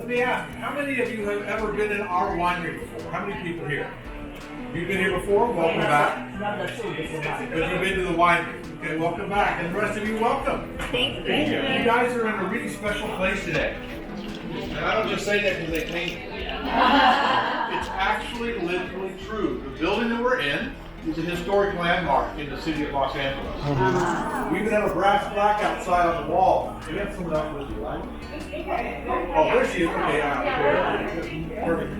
Let me ask, how many of you have ever been in our winery before? How many people here? You've been here before? Welcome back. But you've been to the winery. Okay, welcome back. And the rest of you, welcome. Thank you. You guys are in a really special place today. And I don't just say that because they paint it. It's actually literally true. The building that we're in is a historic landmark in the city of Los Angeles. We even have a brass plaque outside on the wall. We have someone else with you, right? Oh, there she is. Okay, perfect.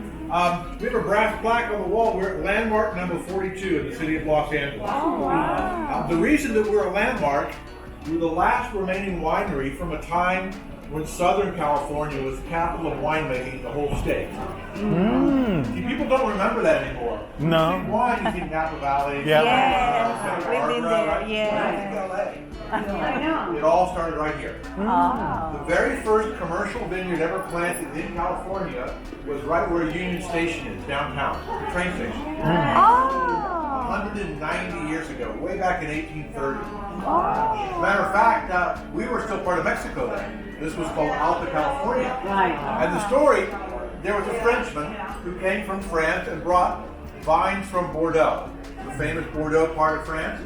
We have a brass plaque on the wall. We're at landmark number 42 in the city of Los Angeles. The reason that we're a landmark, we're the last remaining winery from a time when Southern California was the capital of winemaking in the whole state. See, people don't remember that anymore. No. Wine, you think Napa Valley. Yeah. Santa We've been there, Barbara, yeah. right? It all started right here. The very first commercial vineyard ever planted in California was right where Union Station is, downtown, the train station. 190 years ago, way back in 1830. As a matter of fact, we were still part of Mexico then. This was called Alta California. And the story, there was a Frenchman who came from France and brought vines from Bordeaux, the famous Bordeaux part of France.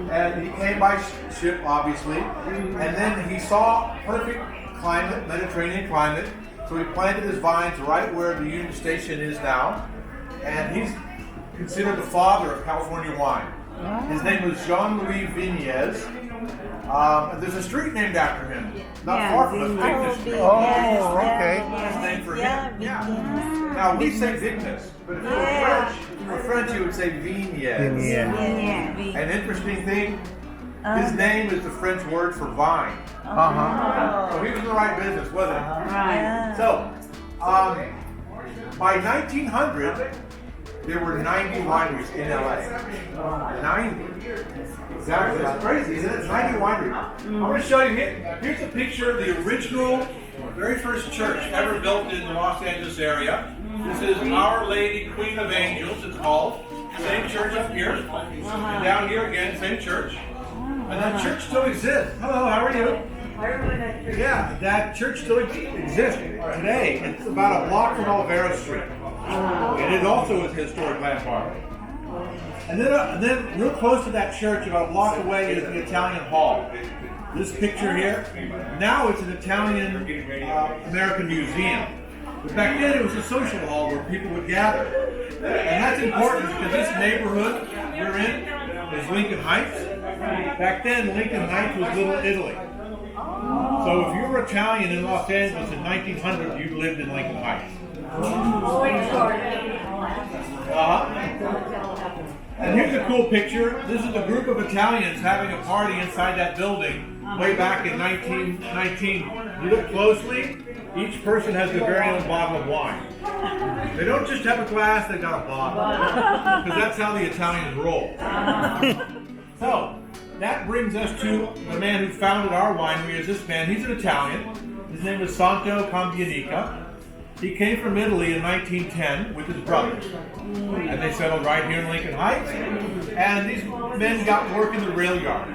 And he came by ship, obviously. And then he saw perfect climate, Mediterranean climate. So he planted his vines right where the Union Station is now. And he's considered the father of California wine. His name was Jean-Louis Vignes. There's a street named after him, not far from us, Vignes Street. Oh, okay. That's named for him. Yeah. Now we say Vignes, but if you were French, you would say Vignes. An interesting thing, his name is the French word for vine. So he was in the right business, wasn't he? So, by 1900, there were 90 wineries in LA. 90. Exactly. That's crazy, isn't it? 90 wineries. I'm going to show you here. Here's a picture of the original, very first church ever built in the Los Angeles area. This is Our Lady Queen of Angels, it's called. Same church up here. And down here again, same church. And that church still exists. Hello, how are you? Yeah, that church still exists today. It's about a block from Olvera Street. And it also is a historic landmark. And then real close to that church, about a block away, is the Italian Hall. This picture here, now it's an Italian American museum. But back then it was a social hall where people would gather. And that's important because this neighborhood we're in is Lincoln Heights. Back then, Lincoln Heights was Little Italy. So if you were Italian in Los Angeles in 1900, you lived in Lincoln Heights. And here's a cool picture. This is a group of Italians having a party inside that building way back in 1919. You look closely, each person has their very own bottle of wine. They don't just have a glass, they've got a bottle. Because that's how the Italians roll. So, that brings us to the man who founded our winery is this man. He's an Italian. His name is Santo Cambianica. He came from Italy in 1910 with his brothers. And they settled right here in Lincoln Heights. And these men got work in the rail yard.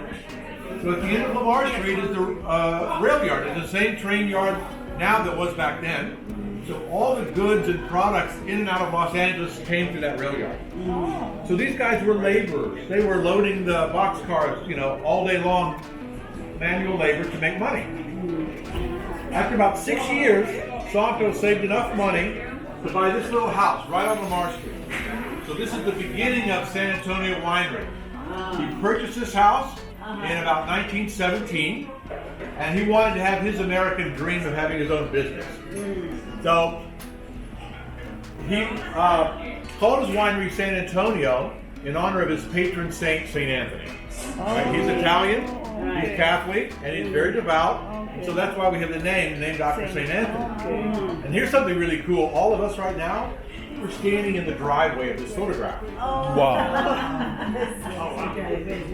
So at the end of Lamar Street is the rail yard. It's the same train yard now that was back then. So all the goods and products in and out of Los Angeles came through that rail yard. So these guys were laborers. They were loading the boxcars, all day long, manual labor to make money. After about 6 years, Santo saved enough money to buy this little house right on Lamar Street. So this is the beginning of San Antonio Winery. He purchased this house in about 1917, and he wanted to have his American dream of having his own business. So he called his winery San Antonio in honor of his patron saint, St. Anthony. Right? He's Italian, he's Catholic, and he's very devout. So that's why we have the name named after St. Anthony. And here's something really cool. All of us right now, we're standing in the driveway of this photograph. Wow.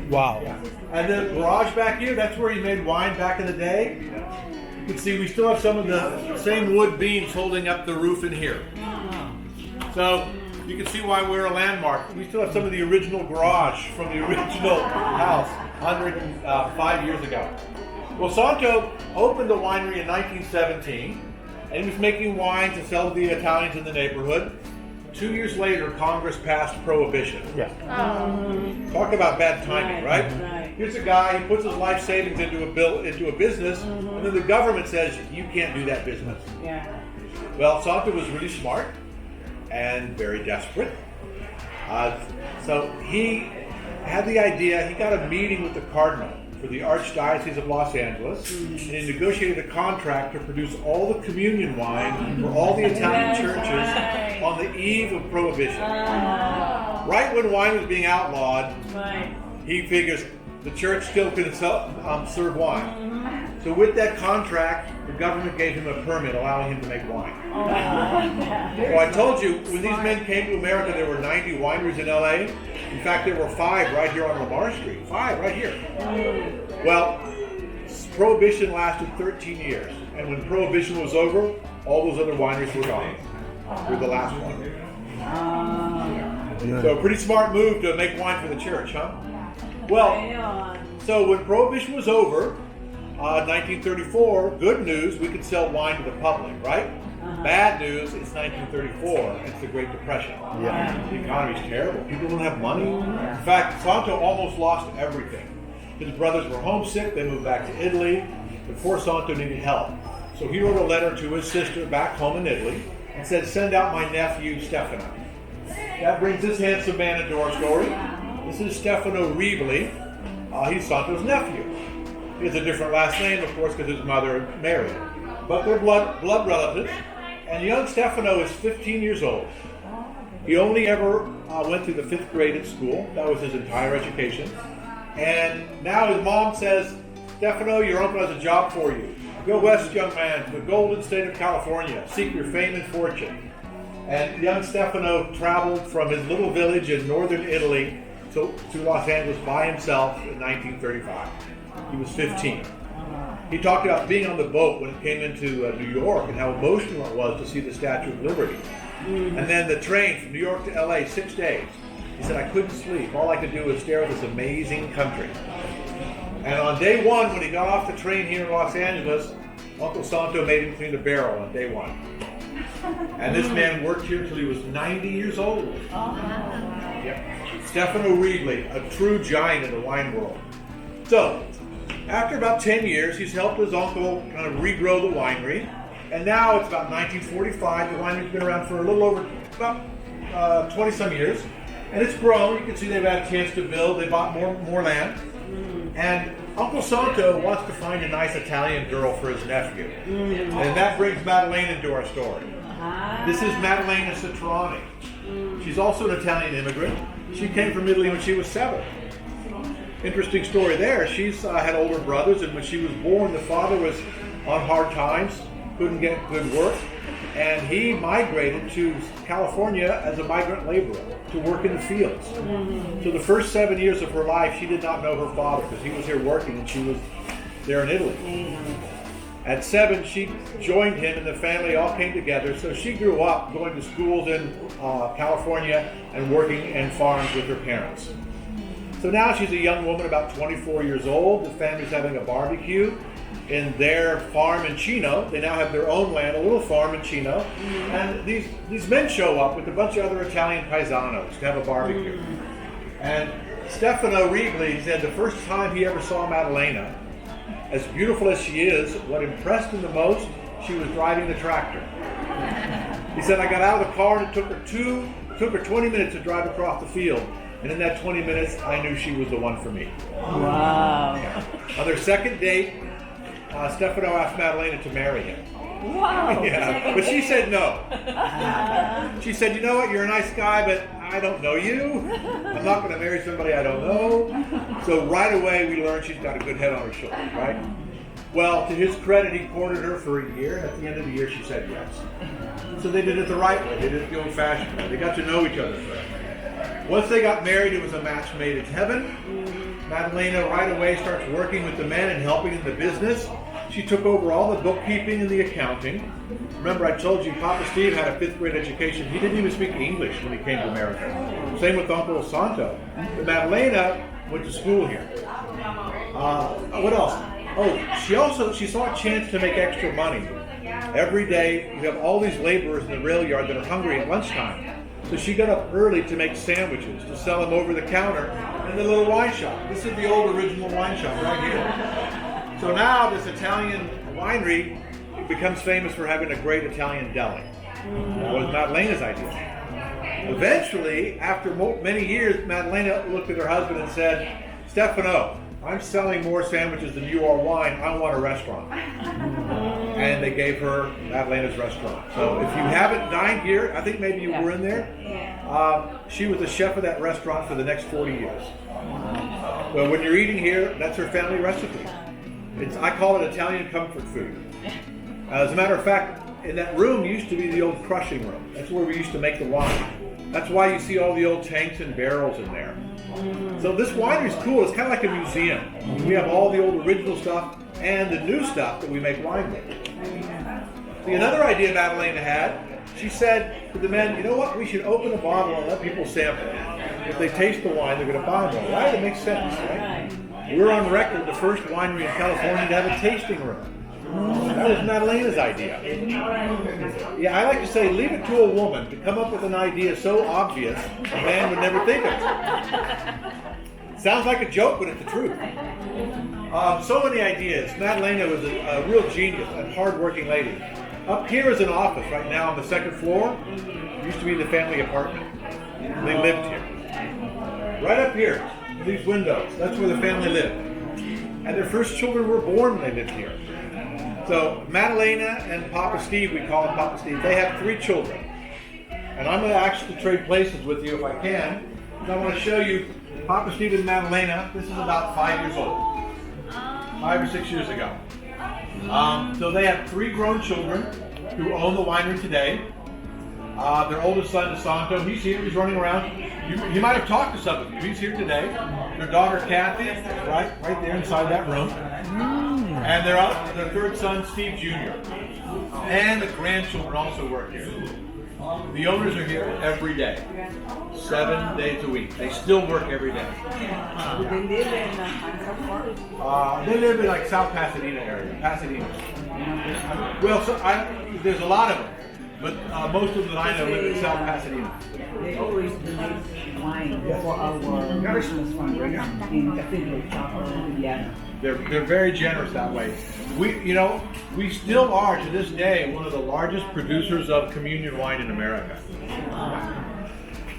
Wow. And the garage back here, that's where he made wine back in the day. You can see we still have some of the same wood beams holding up the roof in here. So you can see why we're a landmark. We still have some of the original garage from the original house 105 years ago. Well, Santo opened the winery in 1917, And he was making wine to sell to the Italians in the neighborhood. 2 years later, Congress passed Prohibition. Yeah. Talk about bad timing, right? Here's a guy, he puts his life savings into a business, and then the government says, you can't do that business. Yeah. Well, Santo was really smart and very desperate. So he had the idea, he got a meeting with the cardinal for the Archdiocese of Los Angeles, and he negotiated a contract to produce all the communion wine for all the Italian churches on the eve of Prohibition. Right when wine was being outlawed, he figures the church still can serve wine. So with that contract, the government gave him a permit allowing him to make wine. So I told you, when these men came to America, there were 90 wineries in LA. In fact, there were 5 right here on Lamar Street. 5 right here. Well, Prohibition lasted 13 years. And when Prohibition was over, all those other wineries were gone. We're the last one. So a pretty smart move to make wine for the church, huh? Well, so when Prohibition was over, 1934, good news, we could sell wine to the public, right? Bad news, it's 1934, it's the Great Depression. The economy's terrible. People don't have money. In fact, Santo almost lost everything. His brothers were homesick, they moved back to Italy, but poor Santo needed help. So he wrote a letter to his sister back home in Italy and said, send out my nephew, Stefano. That brings this handsome man into our story. This is Stefano Riboli. He's Santo's nephew. He has a different last name, of course, because his mother married. But they're blood relatives. And young Stefano is 15 years old. He only ever went through the 5th grade at school. That was his entire education. And now his mom says, Stefano, your uncle has a job for you. Go west, young man, to the golden state of California. Seek your fame and fortune. And young Stefano traveled from his little village in northern Italy to Los Angeles by himself in 1935. He was 15. He talked about being on the boat when it came into New York and how emotional it was to see the Statue of Liberty. And then the train from New York to LA, 6 days. He said, I couldn't sleep. All I could do was stare at this amazing country. And on day 1, when he got off the train here in Los Angeles, Uncle Santo made him clean the barrel on day 1. And this man worked here until he was 90 years old. Stefano Riboli, a true giant in the wine world. So, after about 10 years, he's helped his uncle kind of regrow the winery. And now it's about 1945. The winery's been around for a little over about 20 some years. And it's grown. You can see they've had a chance to build. They bought more land. And Uncle Santo wants to find a nice Italian girl for his nephew. And that brings Maddalena into our story. This is Maddalena Citrani. She's also an Italian immigrant. She came from Italy when she was 7. Interesting story there. She's had older brothers, and when she was born, the father was on hard times, couldn't get good work, and he migrated to California as a migrant laborer to work in the fields. So the first 7 years of her life, she did not know her father because he was here working and she was there in Italy. At 7, she joined him and the family all came together. So she grew up going to schools in California and working in farms with her parents. So now she's a young woman, about 24 years old. The family's having a barbecue in their farm in Chino. They now have their own land, a little farm in Chino. And these men show up with a bunch of other Italian paisanos to have a barbecue. And Stefano Riboli said the first time he ever saw Maddalena, as beautiful as she is, what impressed him the most, she was driving the tractor. He said, I got out of the car and it took her 20 minutes to drive across the field. And in that 20 minutes, I knew she was the one for me. Wow. On their second date, Stefano asked Maddalena to marry him. Wow. Yeah, but she said no. She said, you know what, you're a nice guy, but I don't know you. I'm not going to marry somebody I don't know. So right away, we learned she's got a good head on her shoulders, right? Well, to his credit, he courted her for a year, and at the end of the year, she said yes. So they did it the right way. They did it the old-fashioned way. They got to know each other first. Once they got married, it was a match made in heaven. Maddalena right away starts working with the men and helping in the business. She took over all the bookkeeping and the accounting. Remember, I told you Papa Steve had a 5th grade education. He didn't even speak English when he came to America. Same with Uncle Santo. But Maddalena went to school here. What else? Oh, she saw a chance to make extra money Every day, you have all these laborers in the rail yard that are hungry at lunchtime. So she got up early to make sandwiches, to sell them over the counter in the little wine shop. This is the old original wine shop right here. So now this Italian winery becomes famous for having a great Italian deli. That was Maddalena's idea. Eventually, after many years, Maddalena looked at her husband and said, Stefano, I'm selling more sandwiches than you are wine. I want a restaurant. And they gave her Maddalena's restaurant. So if you haven't dined here, I think maybe you were in there. She was the chef of that restaurant for the next 40 years. So when you're eating here, that's her family recipe. I call it Italian comfort food. As a matter of fact, in that room used to be the old crushing room. That's where we used to make the wine. That's why you see all the old tanks and barrels in there. So this winery is cool. It's kind of like a museum. We have all the old original stuff and the new stuff that we make wine with. See, another idea Maddalena had, she said to the men, you know what, we should open a bottle and let people sample it. If they taste the wine, they're going to buy more, right? It makes sense, right? We're on record the first winery in California to have a tasting room. That was Maddalena's idea. Yeah, I like to say, leave it to a woman to come up with an idea so obvious a man would never think of it. Sounds like a joke, but it's the truth. So many ideas. Maddalena was a real genius and hard-working lady. Up here is an office right now on the second floor. It used to be the family apartment. They lived here. Right up here, these windows, that's where the family lived. And their first children were born when they lived here. So Maddalena and Papa Steve, we call him Papa Steve, they have 3 children. And I'm going to actually trade places with you if I can. I want to show you Papa Steve and Maddalena. This is about 5 years old. 5 or 6 years ago. So they have 3 grown children who own the winery today. Their oldest son, DeSanto, he's here, he's running around. You might have talked to some of you. He's here today. Their daughter, Kathy, right there inside that room. And their third son, Steve Jr. And the grandchildren also work here. The owners are here every day, 7 days a week. They still work every day. Do they live in California? They live in like South Pasadena area, Pasadena. Well, there's a lot of them, but most of them I know live in South Pasadena. They always donate wine for our Christmas fundraiser in Cathedral Chapel in Indiana. They're very generous that way. We still are to this day one of the largest producers of communion wine in America.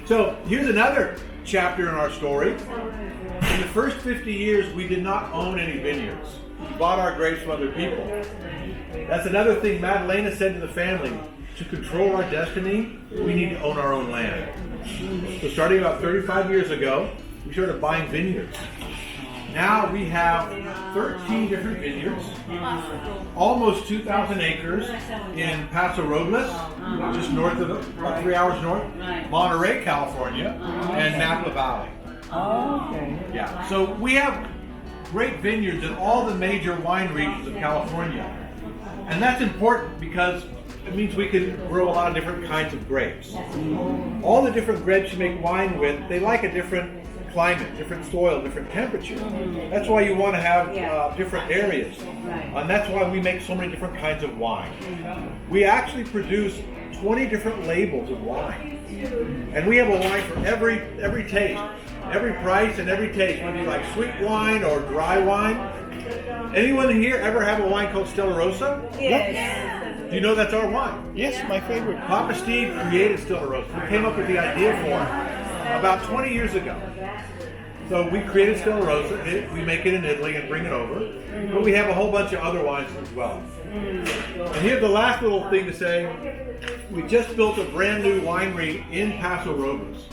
So here's another chapter in our story. In the first 50 years, we did not own any vineyards. We bought our grapes from other people. That's another thing Maddalena said to the family. To control our destiny, we need to own our own land. So starting about 35 years ago, we started buying vineyards. Now we have 13 different vineyards, almost 2,000 acres in Paso Robles, just north of about 3 hours north, Monterey, California, and Napa Valley. Okay. Yeah, so we have great vineyards in all the major wine regions of California. And that's important because it means we can grow a lot of different kinds of grapes. All the different grapes you make wine with, they like a different climate, different soil, different temperature. That's why you want to have different areas. And that's why we make so many different kinds of wine. We actually produce 20 different labels of wine. And we have a wine for every taste, every price and every taste, whether you like sweet wine or dry wine. Anyone here ever have a wine called Stella Rosa? Yes. Do you know that's our wine? Yes, my favorite. Papa Steve created Stella Rosa. We came up with the idea for it about 20 years ago. So we created Stella Rosa. We make it in Italy and bring it over. But we have a whole bunch of other wines as well. And here's the last little thing to say. We just built a brand new winery in Paso Robles.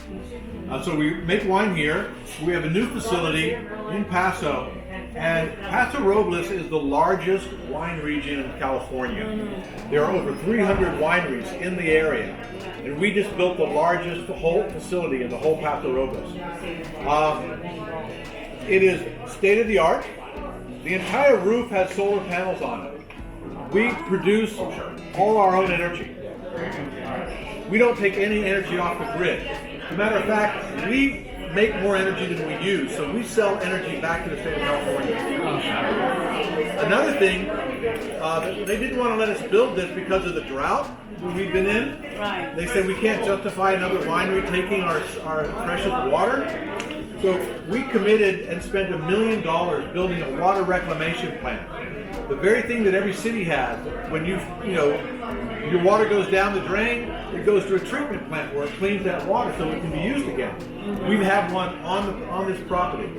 So we make wine here. We have a new facility in Paso. And Paso Robles is the largest wine region in California. There are over 300 wineries in the area. And we just built the largest whole facility in the whole Paso Robles. It is state-of-the-art. The entire roof has solar panels on it. We produce all our own energy. We don't take any energy off the grid. As a matter of fact, we make more energy than we use, so we sell energy back to the state of California. Another thing, they didn't want to let us build this because of the drought we've been in. Right. They said we can't justify another winery taking our precious water. So we committed and spent $1 million building a water reclamation plant. The very thing that every city has. When your water goes down the drain, it goes to a treatment plant where it cleans that water so it can be used again. We have one on this property.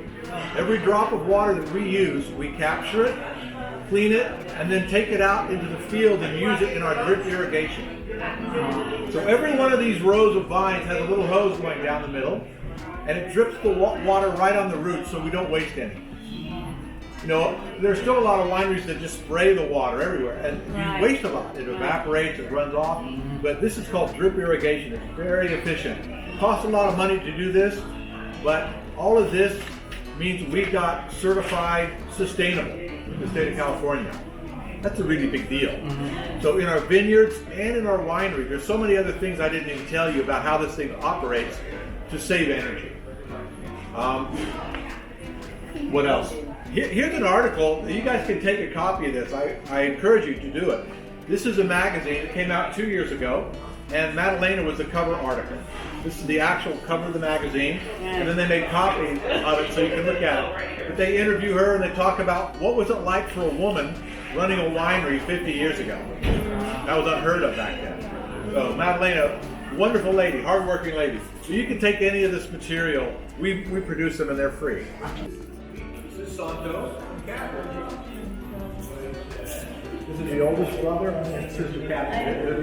Every drop of water that we use, we capture it, clean it, and then take it out into the field and use it in our drip irrigation. So every one of these rows of vines has a little hose going down the middle, and it drips the water right on the roots so we don't waste any. There's still a lot of wineries that just spray the water everywhere, and you waste a lot. It evaporates, it runs off, but this is called drip irrigation. It's very efficient. It costs a lot of money to do this, but all of this means we got certified sustainable in the state of California. That's a really big deal. So in our vineyards and in our winery, there's so many other things I didn't even tell you about how this thing operates to save energy. What else? Here's an article. You guys can take a copy of this. I encourage you to do it. This is a magazine. It came out 2 years ago, and Madalena was the cover article. This is the actual cover of the magazine, and then they made copies of it so you can look at it. But they interview her and they talk about what was it like for a woman running a winery 50 years ago. That was unheard of back then. So Madalena, wonderful lady, hardworking lady. So you can take any of this material. We produce them and they're free. This is Santo. This is the oldest brother and sister Catherine.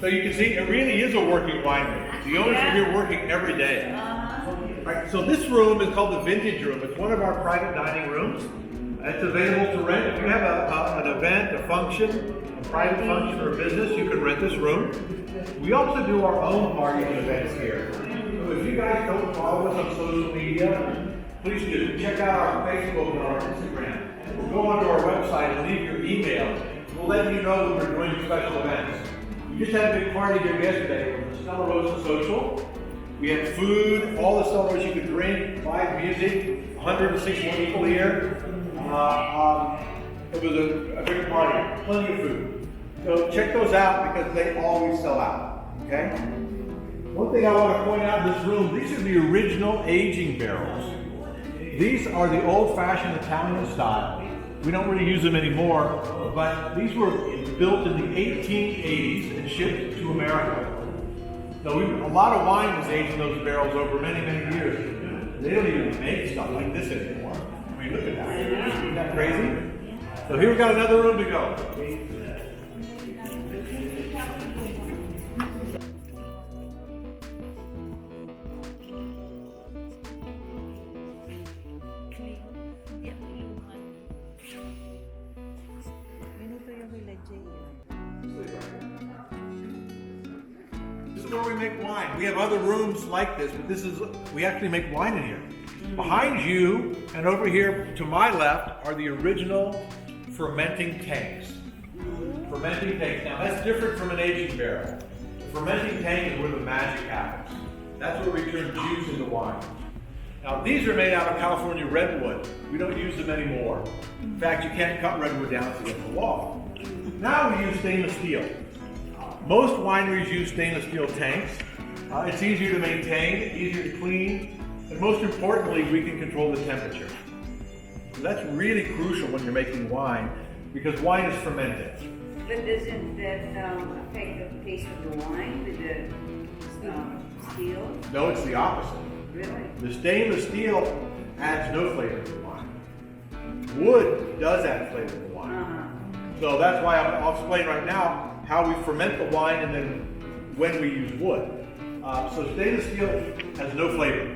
So you can see it really is a working winery. The owners are here working every day. All right, so this room is called the vintage room. It's one of our private dining rooms. It's available to rent. If you have an event, a function, a private function or a business, you can rent this room. We also do our own parties and events here. So if you guys don't follow us on social media, please do. Check out our Facebook and our Instagram. Go onto our website and leave your email. We'll let you know when we're doing special events. We just had a big party here yesterday with the Stella Rosa Social. We had food, all the cellars you could drink, live music, 160 people here. It was a big party, plenty of food. So check those out because they always sell out, okay? One thing I want to point out in this room, these are the original aging barrels. These are the old-fashioned Italian style. We don't really use them anymore, but these were built in the 1880s and shipped to America. So a lot of wine was aged in those barrels over many, many years. They don't even make stuff like this anymore. I mean, look at that. Isn't that crazy? So here we've got another room to go. This is where we make wine. We have other rooms like this, but we actually make wine in here. Behind you and over here to my left are the original fermenting tanks. Fermenting tanks. Now that's different from an aging barrel. The fermenting tank is where the magic happens. That's where we turn juice into wine. Now these are made out of California redwood. We don't use them anymore. In fact, you can't cut redwood down to get the law. Now we use stainless steel. Most wineries use stainless steel tanks. It's easier to maintain, easier to clean, and most importantly, we can control the temperature. So that's really crucial when you're making wine, because wine is fermented. But doesn't that affect the taste of the wine with the steel? No, it's the opposite. Really? The stainless steel adds no flavor to the wine. Wood does add flavor to the wine. So that's why I'll explain right now how we ferment the wine and then when we use wood. So stainless steel has no flavor.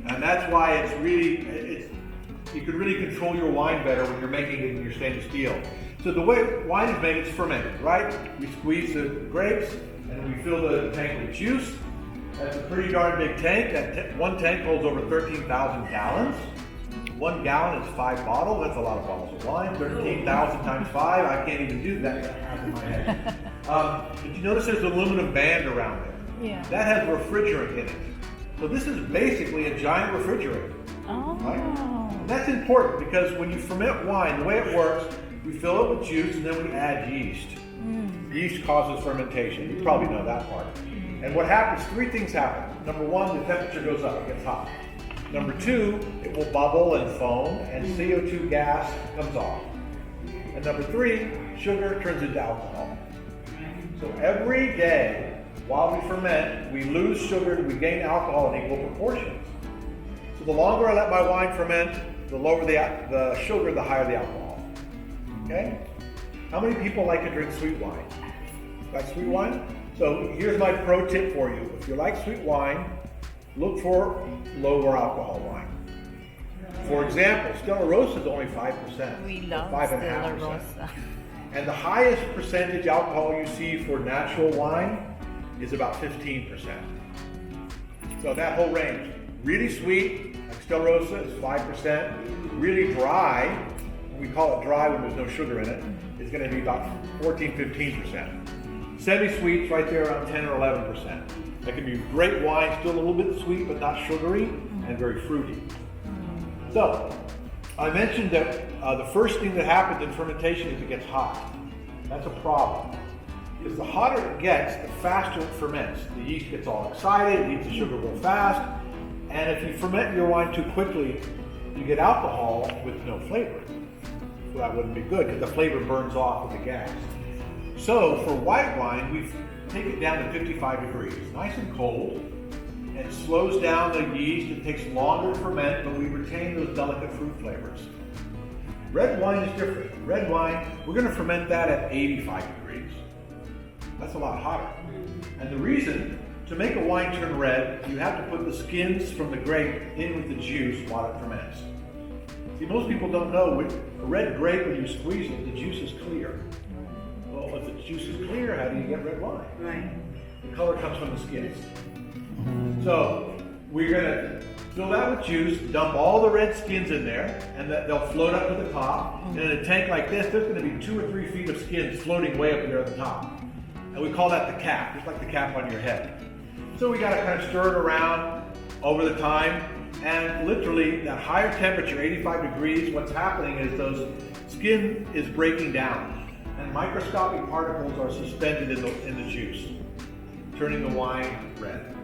And that's why you can really control your wine better when you're making it in your stainless steel. So the way wine is made, it's fermented, right? We squeeze the grapes and we fill the tank with juice. That's a pretty darn big tank. One tank holds over 13,000 gallons. 1 gallon is 5 bottles. That's a lot of bottles of wine. 13,000 times 5. I can't even do that in my head. Did you notice there's an aluminum band around there? Yeah. That has refrigerant in it. So this is basically a giant refrigerator. Oh. Right? And that's important because when you ferment wine, the way it works, we fill it with juice and then we add yeast. Yeast causes fermentation. You probably know that part. And what happens, three things happen. Number one, the temperature goes up, it gets hot. Number two, it will bubble and foam and CO2 gas comes off. And number three, sugar turns into alcohol. So every day while we ferment, we lose sugar and we gain alcohol in equal proportions. So the longer I let my wine ferment, the lower the sugar, the higher the alcohol. Okay? How many people like to drink sweet wine? Like sweet wine? So here's my pro tip for you. If you like sweet wine, look for lower alcohol wine. For example, Stella Rosa is only 5%. We love 5.5%. Stella Rosa. And the highest percentage alcohol you see for natural wine is about 15%. So that whole range. Really sweet, like Stella Rosa, is 5%. Really dry, we call it dry when there's no sugar in it, is going to be about 14-15%. Semi-sweets right there around 10 or 11%. That can be great wine, still a little bit sweet but not sugary, and very fruity. So, I mentioned that the first thing that happens in fermentation is it gets hot. That's a problem. Because the hotter it gets, the faster it ferments. The yeast gets all excited, it eats the sugar real fast, and if you ferment your wine too quickly, you get alcohol with no flavor. So that wouldn't be good because the flavor burns off with the gas. So for white wine, we take it down to 55 degrees, nice and cold, and it slows down the yeast. It takes longer to ferment, but we retain those delicate fruit flavors. Red wine is different. Red wine, we're going to ferment that at 85 degrees. That's a lot hotter. And the reason, to make a wine turn red, you have to put the skins from the grape in with the juice while it ferments. See, most people don't know, with a red grape, when you squeeze it, the juice is clear. Well, if the juice is clear, how do you get red wine? Right. The color comes from the skins. So we're going to fill that with juice, dump all the red skins in there, and they'll float up to the top. And in a tank like this, there's going to be 2 or 3 feet of skins floating way up there at the top. And we call that the cap, just like the cap on your head. So we got to kind of stir it around over the time. And literally, that higher temperature, 85 degrees, what's happening is those skin is breaking down. And microscopic particles are suspended in the juice, turning the wine red.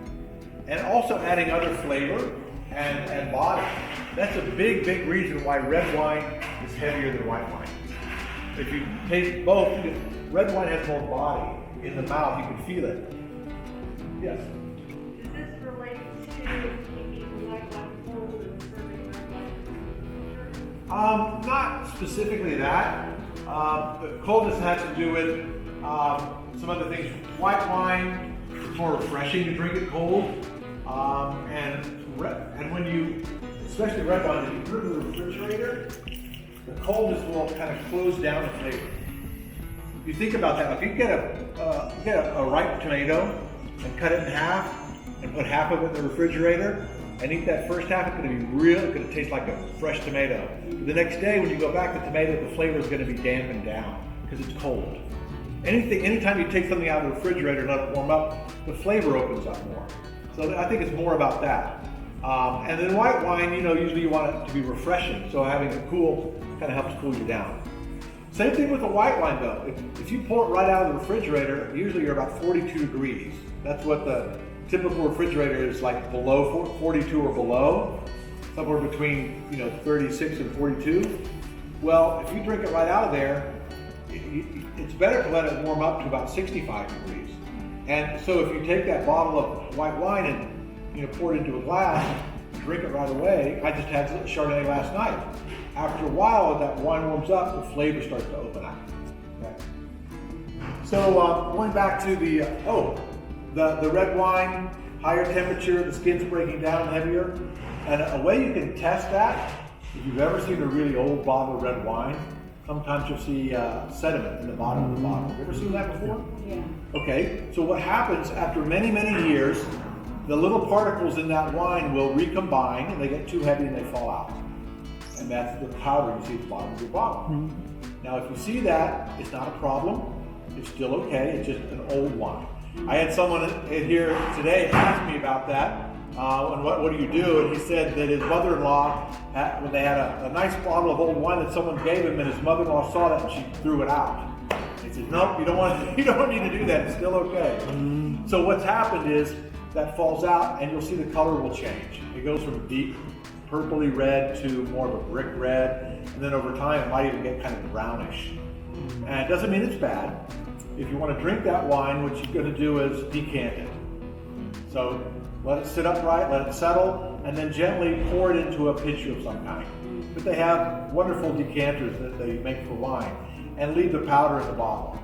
And also adding other flavor and body. That's a big, big reason why red wine is heavier than white wine. If you taste both, red wine has more body in the mouth, you can feel it. Yes? Does this relate to keeping white wine cold and serving red wine? Not specifically that. The coldness has to do with some other things. White wine is more refreshing to drink it cold. And when you, especially red wine, if you put it in the refrigerator, the coldness will kind of close down the flavor. If you think about that, if you get a ripe tomato and cut it in half and put half of it in the refrigerator and eat that first half, it's going to be real, it's going to taste like a fresh tomato. The next day when you go back, the tomato, the flavor is going to be dampened down because it's cold. Anytime you take something out of the refrigerator and let it warm up, the flavor opens up more. So I think it's more about that. And then white wine, usually you want it to be refreshing, so having it cool kind of helps cool you down. Same thing with the white wine though. If you pull it right out of the refrigerator, usually you're about 42 degrees. That's what the typical refrigerator is like, below 42 or below, somewhere between 36 and 42. Well, if you drink it right out of there, it's better to let it warm up to about 65 degrees. And so if you take that bottle of white wine and pour it into a glass, drink it right away. I just had Chardonnay last night. After a while, as that wine warms up, the flavor starts to open up. Okay. So going back to the red wine, higher temperature, the skin's breaking down heavier. And a way you can test that, if you've ever seen a really old bottle of red wine, sometimes you'll see sediment in the bottom of the bottle. Have you ever seen that before? Yeah. Okay, so what happens after many, many years, the little particles in that wine will recombine and they get too heavy and they fall out. And that's the powder you see at the bottom of your bottle. Now if you see that, it's not a problem. It's still okay, it's just an old wine. I had someone in here today ask me about that. and what do you do? And he said that his mother-in-law, when they had a nice bottle of old wine that someone gave him, and his mother-in-law saw that and she threw it out. He said, nope, you don't need to do that. It's still okay. So what's happened is that falls out, and you'll see the color will change. It goes from deep purpley red to more of a brick red, and then over time it might even get kind of brownish. And it doesn't mean it's bad. If you want to drink that wine, what you're going to do is decant it. So let it sit upright, let it settle, and then gently pour it into a pitcher of some kind. But they have wonderful decanters that they make for wine, and leave the powder in the bottle.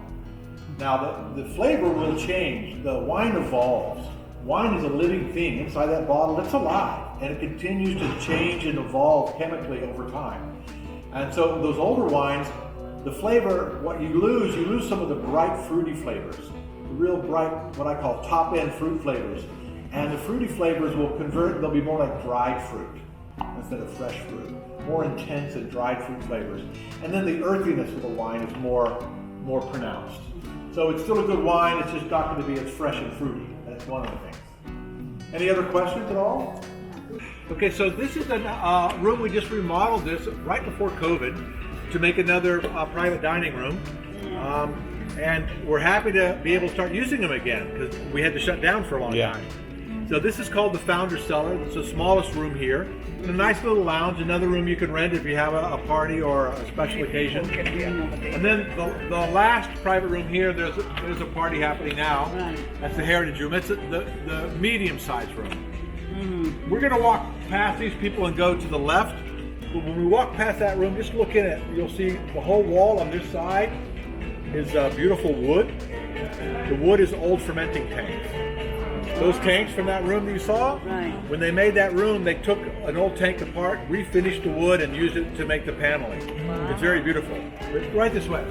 Now the flavor will change. The wine evolves. Wine is a living thing inside that bottle. It's alive, and it continues to change and evolve chemically over time. And so those older wines, the flavor, what you lose some of the bright fruity flavors, the real bright, what I call top-end fruit flavors. And the fruity flavors will convert, they'll be more like dried fruit instead of fresh fruit. More intense and dried fruit flavors. And then the earthiness of the wine is more pronounced. So it's still a good wine, it's just not going to be as fresh and fruity. That's one of the things. Any other questions at all? Okay, so this is a room we just remodeled this right before COVID to make another private dining room. And we're happy to be able to start using them again because we had to shut down for a long time. So this is called the Founder's Cellar. It's the smallest room here. And a nice little lounge, another room you can rent if you have a party or a special occasion. And then the last private room here, there's a party happening now. That's the Heritage Room. It's the medium-sized room. We're going to walk past these people and go to the left. But when we walk past that room, just look in it. You'll see the whole wall on this side is beautiful wood. The wood is old fermenting tanks. Those tanks from that room you saw, when they made that room, they took an old tank apart, refinished the wood, and used it to make the paneling. It's very beautiful. Right this way.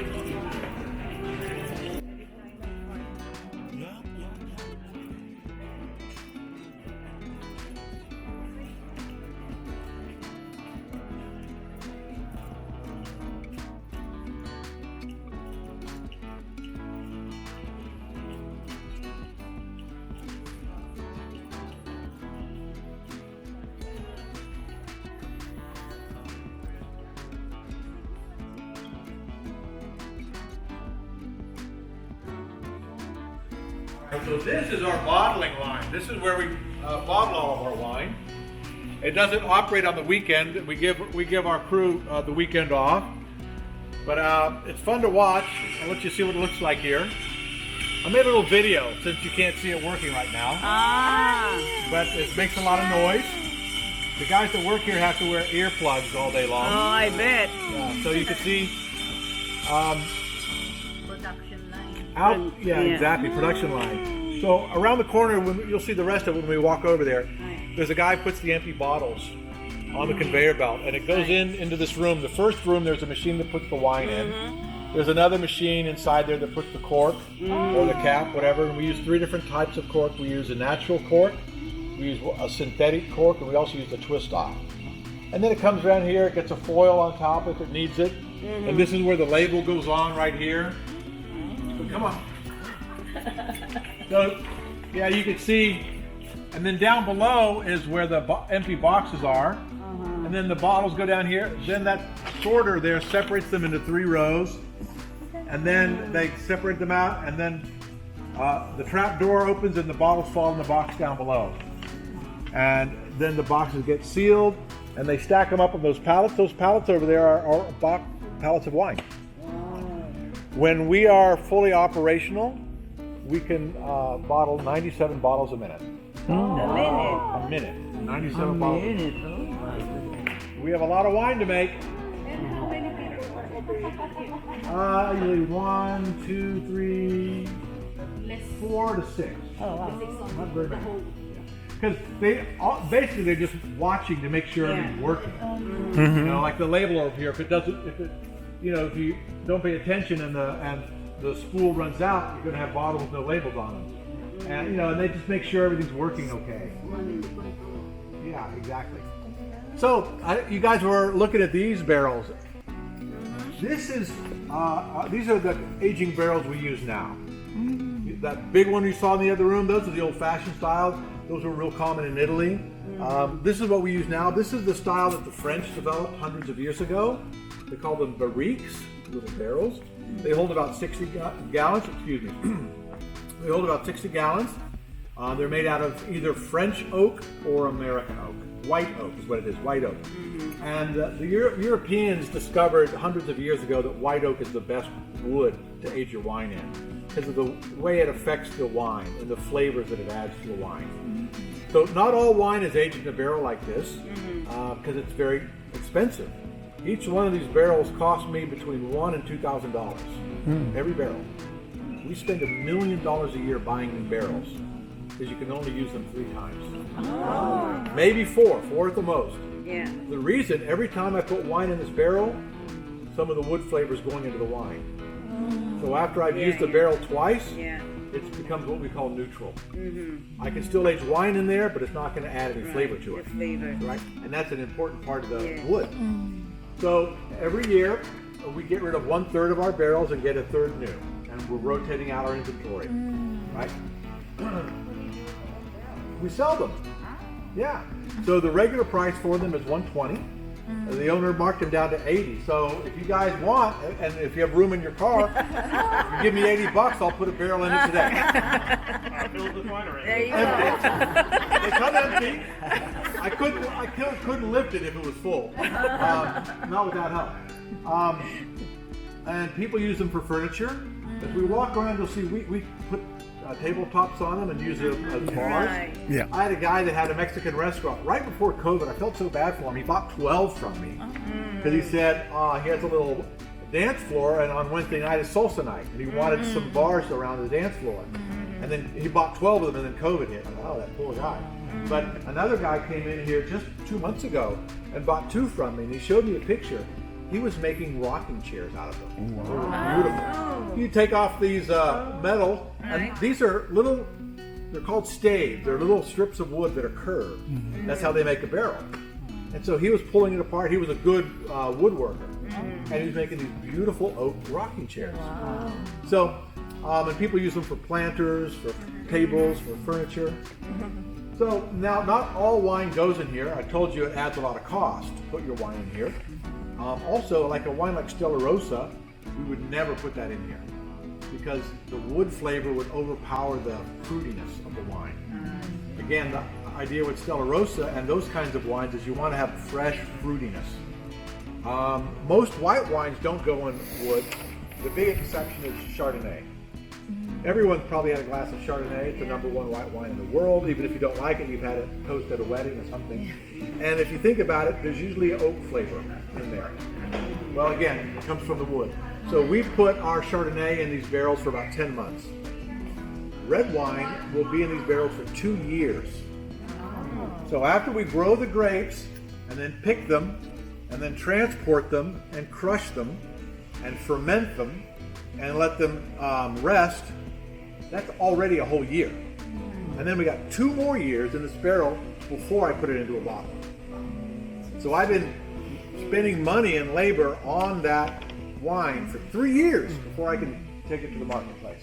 So this is our bottling line. This is where we bottle all of our wine. It doesn't operate on the weekend. We give our crew the weekend off. But it's fun to watch. I'll let you see what it looks like here. I made a little video since you can't see it working right now. But it makes a lot of noise. The guys that work here have to wear earplugs all day long. Oh, I bet. Yeah, so you can see Production line. out. Yeah, exactly. Production line. So around the corner, you'll see the rest of it when we walk over there. There's a guy who puts the empty bottles on the conveyor belt, and it goes into this room. The first room, there's a machine that puts the wine in. There's another machine inside there that puts the cork or the cap, whatever. And we use 3 different types of cork. We use a natural cork, we use a synthetic cork, and we also use a twist off. And then it comes around here, it gets a foil on top if it needs it. And this is where the label goes on right here. So come on. So, yeah, you can see, and then down below is where the empty boxes are, and then the bottles go down here. Then that sorter there separates them into 3 rows, and then they separate them out, and then the trap door opens and the bottles fall in the box down below. And then the boxes get sealed, and they stack them up on those pallets. Those pallets over there are pallets of wine. When we are fully operational, we can bottle 97 bottles a minute. A minute. 97 bottles. We have a lot of wine to make. Usually 1, 2, 3, 4 to 6. Oh, wow. Not very many. Because basically they're just watching to make sure everything's working. You know, like the label over here. If you don't pay attention and the spool runs out, you're going to have bottles with no labels on them. And and they just make sure everything's working okay. Yeah, exactly. So you guys were looking at these barrels. These are the aging barrels we use now. That big one you saw in the other room, those are the old-fashioned style. Those were real common in Italy. This is what we use now. This is the style that the French developed hundreds of years ago. They call them barriques, little barrels. They hold about 60 gallons, excuse me. They hold about 60 gallons. They're made out of either French oak or American oak. White oak is what it is, white oak. And the Europeans discovered hundreds of years ago that white oak is the best wood to age your wine in because of the way it affects the wine and the flavors that it adds to the wine. So not all wine is aged in a barrel like this because it's very expensive. Each one of these barrels cost me between $1,000 and $2,000. Every barrel. We spend $1 million a year buying new barrels because you can only use them 3 times. Maybe 4 at the most. Yeah. The reason, every time I put wine in this barrel, some of the wood flavor is going into the wine. So after I've used the barrel twice, it becomes what we call neutral. I can still age wine in there, but it's not going to add any flavor to it. Right? And that's an important part of the wood. So every year, we get rid of 1/3 of our barrels and get a third new. And we're rotating out our inventory. Right? We sell them. Yeah. So the regular price for them is $120. The owner marked them down to $80. So if you guys want, and if you have room in your car, if you give me $80, I'll put a barrel in it today. There you go. They come empty. I couldn't lift it if it was full. Not without help. And people use them for furniture. If we walk around, you'll see we put tabletops on them and use them as bars. Yeah. I had a guy that had a Mexican restaurant right before COVID. I felt so bad for him. He bought 12 from me because he said he has a little dance floor, and on Wednesday night is salsa night, and he wanted some bars around the dance floor. And then he bought 12 of them, and then COVID hit. Oh, that poor guy. But another guy came in here just 2 months ago and bought 2 from me, and he showed me a picture. He was making rocking chairs out of them. They were beautiful. You take off these metal, and these are little, they're called staves. They're little strips of wood that are curved. That's how they make a barrel. And so he was pulling it apart. He was a good woodworker. And he was making these beautiful oak rocking chairs. So, and people use them for planters, for tables, for furniture. So now, not all wine goes in here. I told you it adds a lot of cost to put your wine in here. Also, like a wine like Stella Rosa, we would never put that in here because the wood flavor would overpower the fruitiness of the wine. Again, the idea with Stella Rosa and those kinds of wines is you want to have fresh fruitiness. Most white wines don't go in wood. The big exception is Chardonnay. Everyone's probably had a glass of Chardonnay. It's the #1 white wine in the world. Even if you don't like it, you've had it toast at a wedding or something. And if you think about it, there's usually oak flavor in there. Well, again, it comes from the wood. So we put our Chardonnay in these barrels for about 10 months. Red wine will be in these barrels for 2 years. So after we grow the grapes and then pick them and then transport them and crush them and ferment them and let them rest, that's already a whole year. And then we got 2 more years in this barrel before I put it into a bottle. So I've been spending money and labor on that wine for 3 years before I can take it to the marketplace.